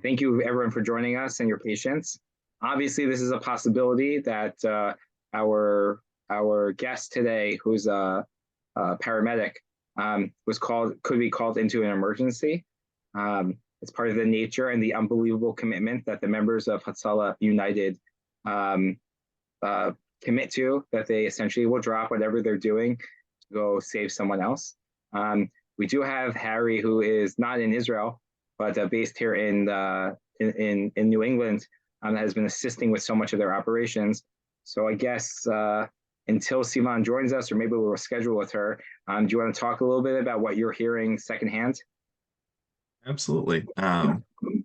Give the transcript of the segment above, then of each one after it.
Thank you, everyone, for joining us and your patience. Obviously, this is a possibility that our guest today, who's a paramedic, could be called into an emergency. It's part of the nature and the unbelievable commitment that the members of Hatzalah United commit to, that they essentially will drop whatever they're doing to go save someone else. We do have Harry, who is not in Israel, but based here in New England, has been assisting with so much of their operations. So I guess until Sivan joins us, or maybe we'll schedule with her, do you want to talk a little bit about what you're hearing secondhand? Absolutely.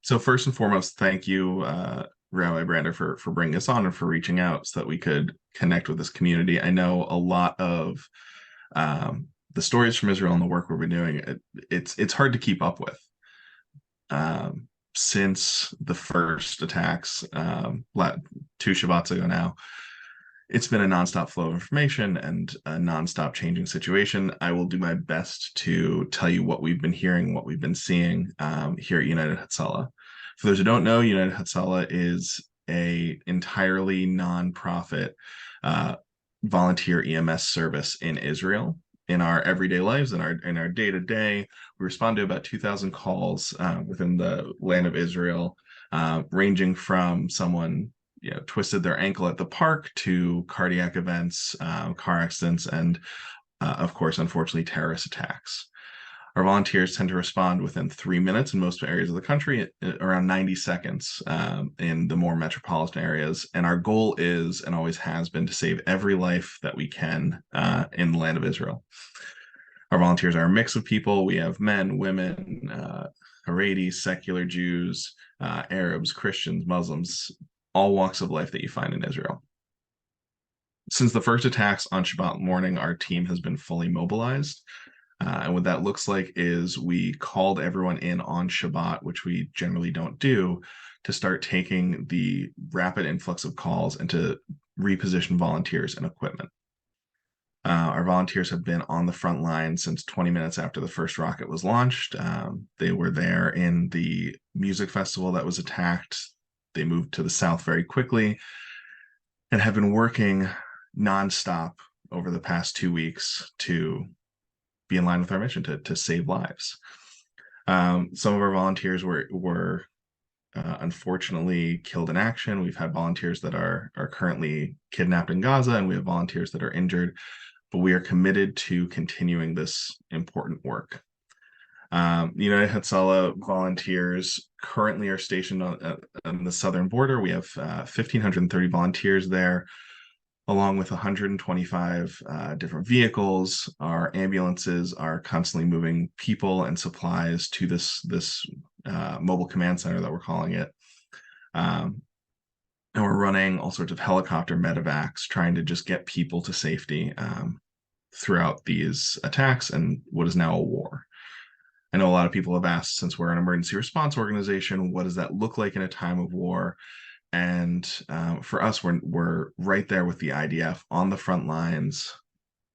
So first and foremost, thank you, Rabbi Brander, for bringing us on and for reaching out so that we could connect with this community. I know a lot of the stories from Israel and the work we've been doing. It's hard to keep up with. Since the first attacks 2 Shabbats ago now, it's been a nonstop flow of information and a nonstop changing situation. I will do my best to tell you what we've been hearing, what we've been seeing here at United Hatzalah. For those who don't know, United Hatzalah is a entirely nonprofit volunteer EMS service in Israel. In our everyday lives, in our day-to-day, we respond to about 2,000 calls within the land of Israel, ranging from someone twisted their ankle at the park to cardiac events, car accidents, and of course, unfortunately, terrorist attacks. Our volunteers tend to respond within 3 minutes in most areas of the country, around 90 seconds in the more metropolitan areas. And our goal is, and always has been, to save every life that we can in the land of Israel. Our volunteers are a mix of people. We have men, women, Haredi, secular Jews, Arabs, Christians, Muslims, all walks of life that you find in Israel. Since the first attacks on Shabbat morning, our team has been fully mobilized. And what that looks like is we called everyone in on Shabbat, which we generally don't do, to start taking the rapid influx of calls and to reposition volunteers and equipment. Our volunteers have been on the front line since 20 minutes after the first rocket was launched. They were there in the music festival that was attacked. They moved to the south very quickly and have been working nonstop over the past 2 weeks to be in line with our mission to save lives. Some of our volunteers were unfortunately killed in action. We've had volunteers that are currently kidnapped in Gaza, and we have volunteers that are injured, but we are committed to continuing this important work. United Hatzalah volunteers currently are stationed on the southern border. We have 1,530 volunteers there, along with 125 different vehicles. Our ambulances are constantly moving people and supplies to this mobile command center that we're calling it. And we're running all sorts of helicopter medevacs, trying to just get people to safety throughout these attacks and what is now a war. I know a lot of people have asked, since we're an emergency response organization, what does that look like in a time of war? And for us, we're right there with the IDF on the front lines,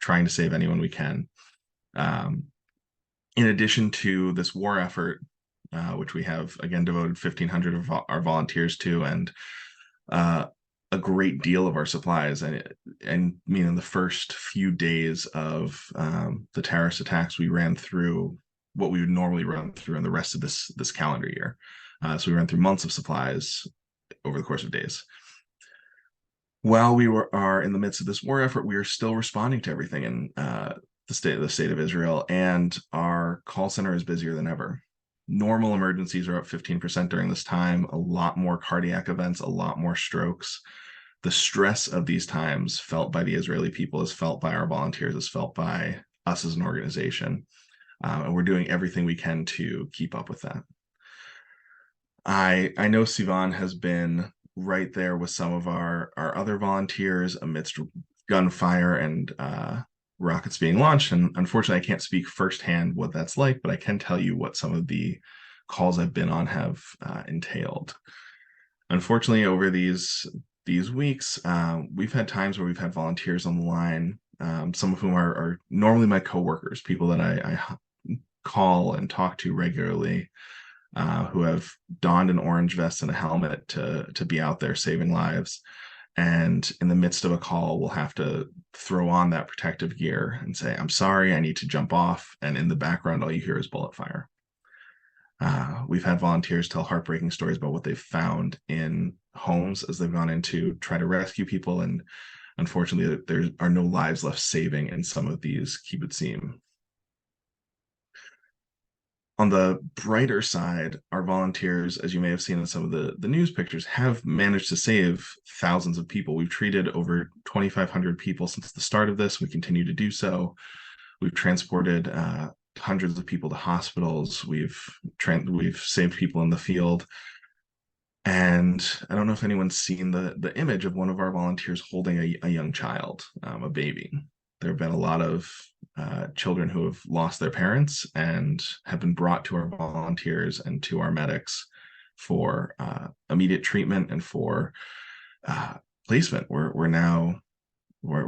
trying to save anyone we can. In addition to this war effort, which we have, again, devoted 1,500 of our volunteers to, and a great deal of our supplies. And meaning the first few days of the terrorist attacks, we ran through what we would normally run through in the rest of this calendar year. So we ran through months of supplies over the course of days. While we are in the midst of this war effort, we are still responding to everything in the state of Israel, and our call center is busier than ever. Normal emergencies are up 15% during this time, a lot more cardiac events, a lot more strokes. The stress of these times felt by the Israeli people is felt by our volunteers, is felt by us as an organization. And we're doing everything we can to keep up with that. I know Sivan has been right there with some of our other volunteers amidst gunfire and rockets being launched. And unfortunately, I can't speak firsthand what that's like, but I can tell you what some of the calls I've been on have entailed. Unfortunately, over these weeks, we've had times where we've had volunteers on the line, some of whom are normally my coworkers, people that I call and talk to regularly, who have donned an orange vest and a helmet to be out there saving lives. And in the midst of a call, we'll have to throw on that protective gear and say, I'm sorry, I need to jump off. And in the background, all you hear is bullet fire. We've had volunteers tell heartbreaking stories about what they've found in homes as they've gone in to try to rescue people. And unfortunately, there are no lives left saving in some of these kibbutzim. On the brighter side, our volunteers, as you may have seen in some of the news pictures, have managed to save thousands of people. We've treated over 2,500 people since the start of this. We continue to do so. We've transported hundreds of people to hospitals. We've saved people in the field. And I don't know if anyone's seen the image of one of our volunteers holding a young child, a baby. There have been a lot of children who have lost their parents and have been brought to our volunteers and to our medics for immediate treatment and for placement. We're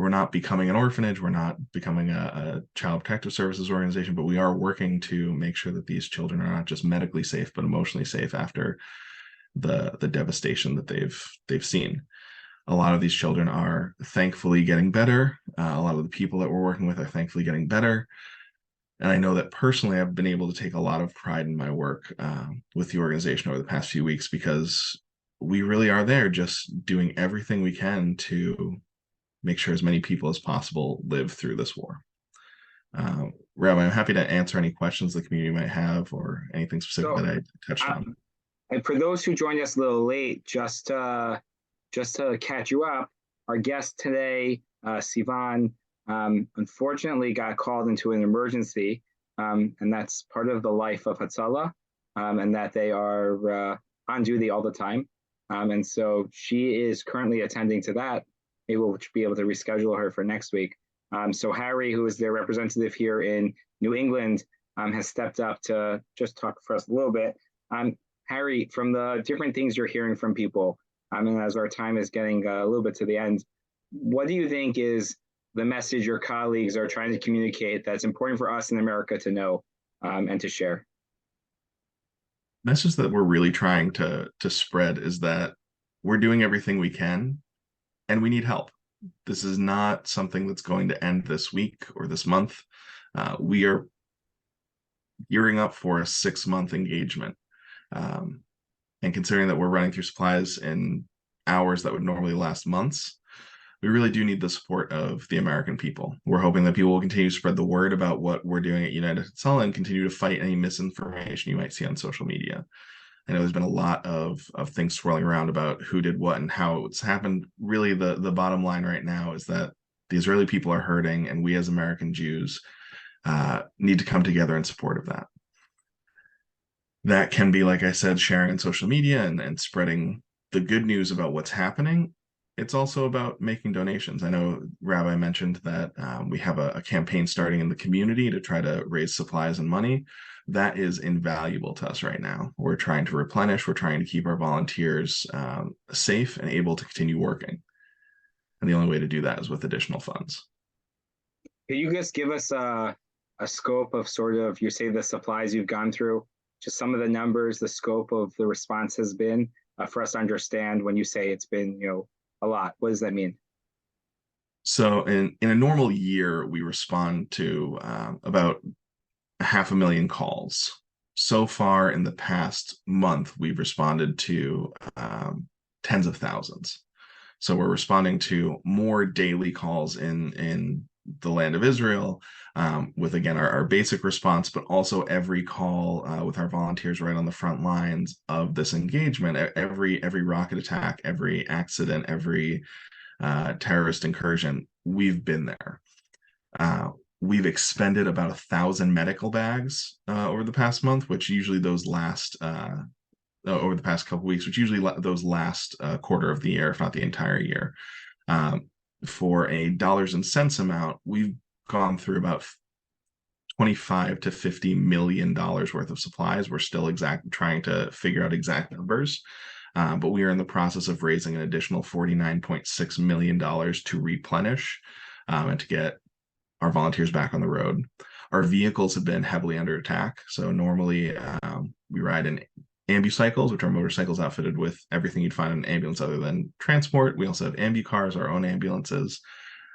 not becoming an orphanage. We're not becoming a child protective services organization, but we are working to make sure that these children are not just medically safe, but emotionally safe after the devastation that they've seen. A lot of these children are thankfully getting better. A lot of the people that we're working with are thankfully getting better. And I know that personally, I've been able to take a lot of pride in my work with the organization over the past few weeks, because we really are there just doing everything we can to make sure as many people as possible live through this war. Rabbi, I'm happy to answer any questions the community might have or anything specific that I touched on. And for those who joined us a little late, just to catch you up, our guest today, Sivan, unfortunately got called into an emergency, and that's part of the life of Hatzalah, and that they are on duty all the time. And so she is currently attending to that. Maybe we'll be able to reschedule her for next week. So Harry, who is their representative here in New England, has stepped up to just talk for us a little bit. Harry, from the different things you're hearing from people, and as our time is getting a little bit to the end, what do you think is the message your colleagues are trying to communicate that's important for us in America to know and to share? The message that we're really trying to spread is that we're doing everything we can and we need help. This is not something that's going to end this week or this month. We are gearing up for a 6-month engagement. And considering that we're running through supplies in hours that would normally last months, we really do need the support of the American people. We're hoping that people will continue to spread the word about what we're doing at United Hatzalah and continue to fight any misinformation you might see on social media. I know there's been a lot of things swirling around about who did what and how it's happened. Really, the bottom line right now is that the Israeli people are hurting, and we as American Jews need to come together in support of that. That can be, like I said, sharing on social media and spreading the good news about what's happening. It's also about making donations. I know Rabbi mentioned that we have a campaign starting in the community to try to raise supplies and money. That is invaluable to us right now. We're trying to replenish. We're trying to keep our volunteers safe and able to continue working. And the only way to do that is with additional funds. Can you just give us a scope of sort of, you say the supplies you've gone through, just some of the numbers, the scope of the response has been for us to understand when you say it's been, a lot. What does that mean? So in a normal year, we respond to about 500,000 calls. So far in the past month, we've responded to tens of thousands. So we're responding to more daily calls in the land of Israel with, again, our basic response, but also every call with our volunteers right on the front lines of this engagement, every rocket attack, every accident, every terrorist incursion, we've been there. We've expended about 1,000 medical bags over the past month, which usually those last over the past couple of weeks, which usually those last quarter of the year, if not the entire year. For a dollars and cents amount, we've gone through about $25 to $50 million worth of supplies. We're still trying to figure out exact numbers, but we are in the process of raising an additional $49.6 million to replenish and to get our volunteers back on the road. Our vehicles have been heavily under attack. So normally we ride in ambucycles, which are motorcycles outfitted with everything you'd find in an ambulance other than transport. We also have ambucars, our own ambulances,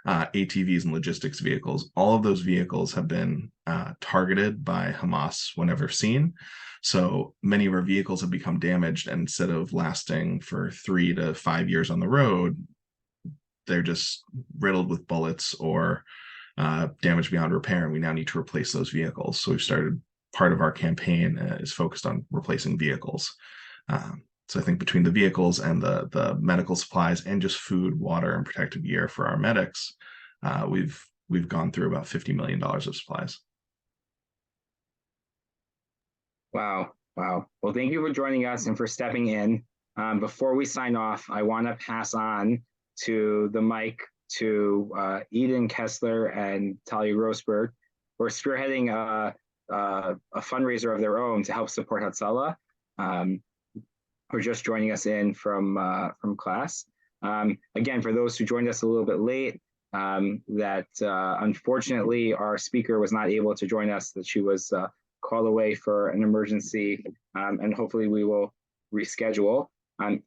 ATVs, and logistics vehicles. All of those vehicles have been targeted by Hamas whenever seen. So many of our vehicles have become damaged, and instead of lasting for 3 to 5 years on the road, they're just riddled with bullets or damaged beyond repair, and we now need to replace those vehicles. So we've started, part of our campaign is focused on replacing vehicles. So I think between the vehicles and the medical supplies and just food, water, and protective gear for our medics, we've gone through about $50 million of supplies. Wow. Wow. Well, thank you for joining us and for stepping in. Before we sign off, I want to pass on to the mic to Eden Kessler and Talia Grossberg, who are spearheading a fundraiser of their own to help support Hatzalah, who are just joining us in from class. Again, for those who joined us a little bit late, that unfortunately our speaker was not able to join us, that she was called away for an emergency, and hopefully we will reschedule.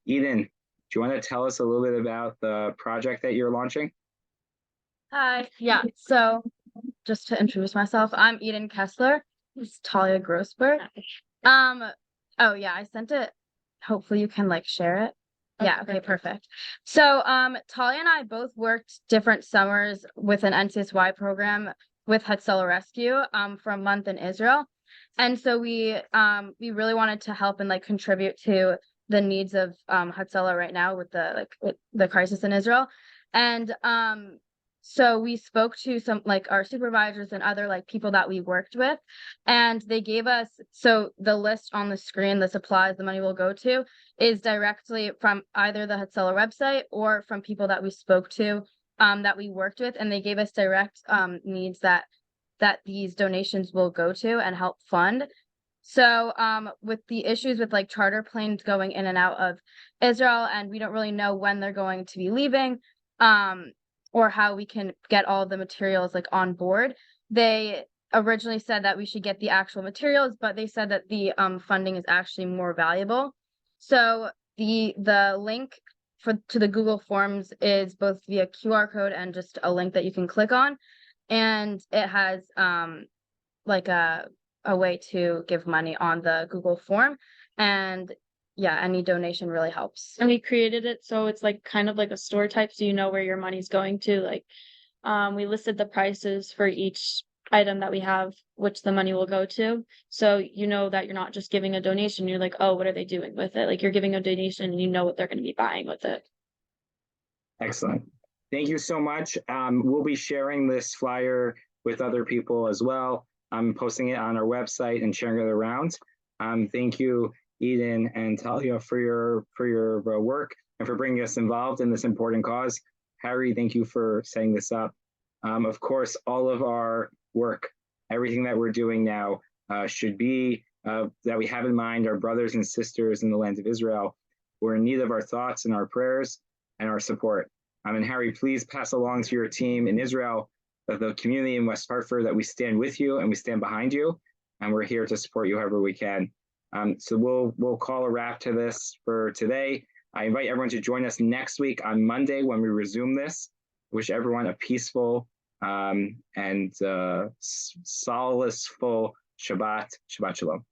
Eden, do you want to tell us a little bit about the project that you're launching? Hi. Yeah. So just to introduce myself, I'm Eden Kessler. This is Talia Grossberg. Oh yeah, I sent it. Hopefully you can share it. Yeah, okay, perfect. So Talia and I both worked different summers with an NCSY program with Hatzalah Rescue for a month in Israel. And so we really wanted to help and contribute to the needs of Hatzalah right now with the crisis in Israel. And so we spoke to some our supervisors and other people that we worked with, and they gave us, so the list on the screen, the supplies the money will go to, is directly from either the Hatzalah website or from people that we spoke to that we worked with, and they gave us direct needs that these donations will go to and help fund. So with the issues with charter planes going in and out of Israel, and we don't really know when they're going to be leaving, or how we can get all of the materials on board. They originally said that we should get the actual materials, but they said that the funding is actually more valuable. So the link to the Google Forms is both via QR code and just a link that you can click on, and it has a way to give money on the Google form, and yeah, any donation really helps. And we created it so it's kind of like a store type, so you know where your money's going to. We listed the prices for each item that we have, which the money will go to. So you know that you're not just giving a donation, you're oh, what are they doing with it? You're giving a donation and you know what they're going to be buying with it. Excellent. Thank you so much. We'll be sharing this flyer with other people as well. I'm posting it on our website and sharing it around. Thank you, Eden and Talia, for your work and for bringing us involved in this important cause. Harry, thank you for setting this up. Of course, all of our work, everything that we're doing now should be that we have in mind our brothers and sisters in the land of Israel who are in need of our thoughts and our prayers and our support. And Harry, please pass along to your team in Israel, the community in West Hartford, that we stand with you and we stand behind you, and we're here to support you however we can. So we'll call a wrap to this for today. I invite everyone to join us next week on Monday when we resume this. Wish everyone a peaceful and solaceful Shabbat. Shabbat Shalom.